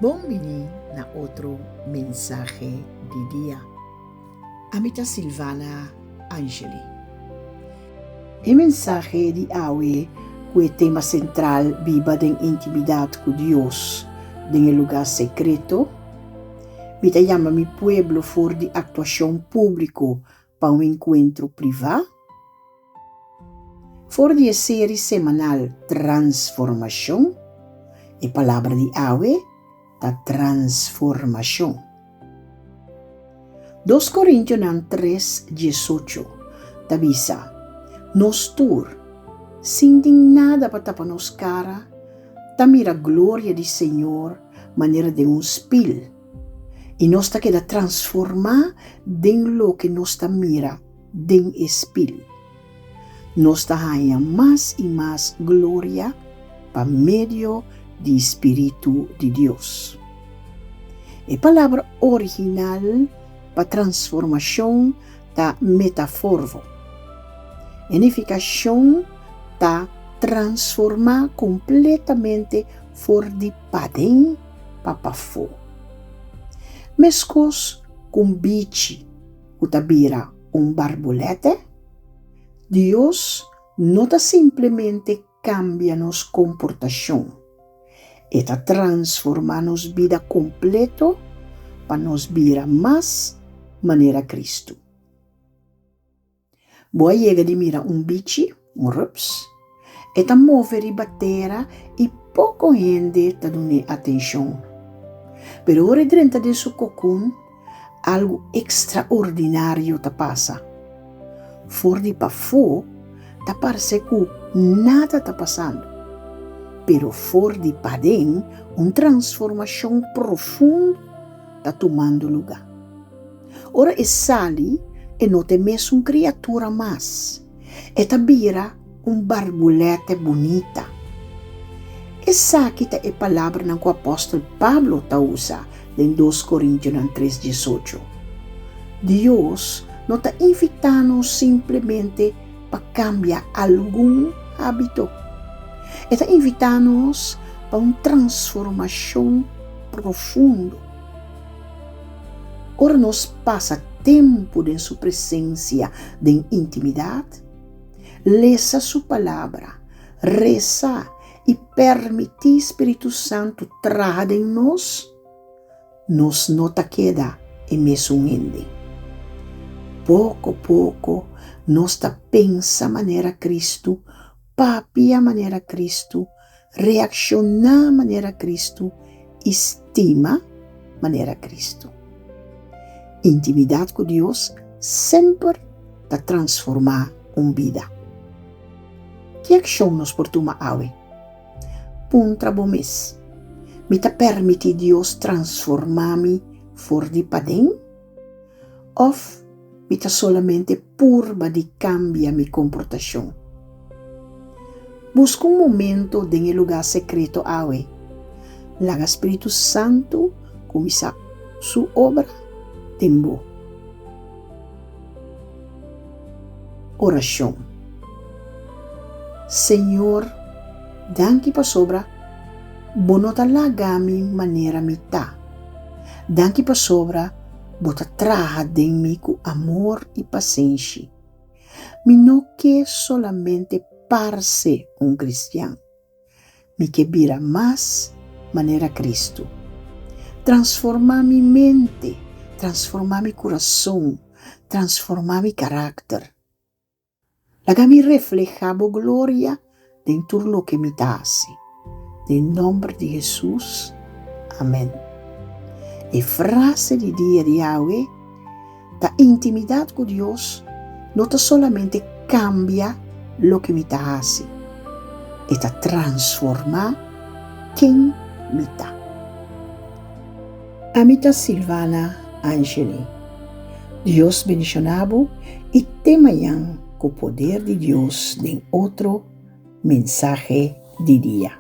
Bom-vindo na outro mensaje de dia. Amita Silvana Angeli. O mensaje de hoje, com o tema central, viva em intimidade com Deus, em lugar secreto, me chama mi pueblo for de actuação público para um encontro privado. For de série semanal Transformação, a palavra de hoje, da transformação. 2 Coríntios 3:18 avisa, nos tur, sem nada para tapar nos cara, ta mira a glória do Senhor, maneira de espelho, e nós ta queda transformar den lo que nós ta mira den espelho. Nós ta ganha mais e mais glória para meio do Espírito de Deus. A palavra original para transformação está metaforvo. Edificação está transformar completamente fora de padrão para fora. Mescos com bicho, o tabira borbolete, Deus não simplesmente cambia nossa comportação. Eta transforma nos vida completo para nos vira mais maneira Cristo. Boa chega de mira bicho, rups, eta mover e batera e pouco gente ta dune atenção. Pero ora dentro de su cocun, algo extraordinário ta passa. For de pa fo, ta parece que nada ta passando. Pero for de padem, transformação profunda está tomando lugar. Ora e sali e não tem mesmo criatura mais. E tabira borbolete bonita. Essa que é a palavra que o apóstolo Pablo usa em 2 Coríntios 3:18. Deus não está invitando simplesmente para cambiar algum hábito. Está invitando-nos para uma transformação profunda. Ora, nós passa tempo em sua presença de intimidade, lesa sua palavra, reza e permitir Espírito Santo trabalhar em nós não ta queda em mesmo ende. Pouco a pouco, nós ta pensa maneira Cristo, papi a maneira Cristo, reaccionar maneira Cristo, estima maneira Cristo. Intimidade com Deus sempre está transformar uma vida. Que ação nos por tomar hoje? Puntra bom mês. Me ta permite Deus transformar-me fora de padrão? Ou me ta solamente purba de cambiar minha comportação? Busca momento em lugar secreto hoje. Laga Espírito Santo começar sua obra tempo. Oração. Senhor, danke pa sobra, bono talaga mi maneira mita. Danke pa sobra, bota traha de mim com amor e paciência. Mi não quer solamente parse cristiano, me que vira mais maneira Cristo. Transformar minha mente, transformar meu coração, transformar meu caráter. Laga me reflejar a glória dentro do que me dá. Em nome de Jesus. Amém. A frase de dia de hoje, da intimidade com Deus, não está solamente cambia lo que me hace, está transforma quem me dá. Amita Silvana Angeli. Deus bendicionado e temanhã com o poder de Deus em outro mensaje de dia.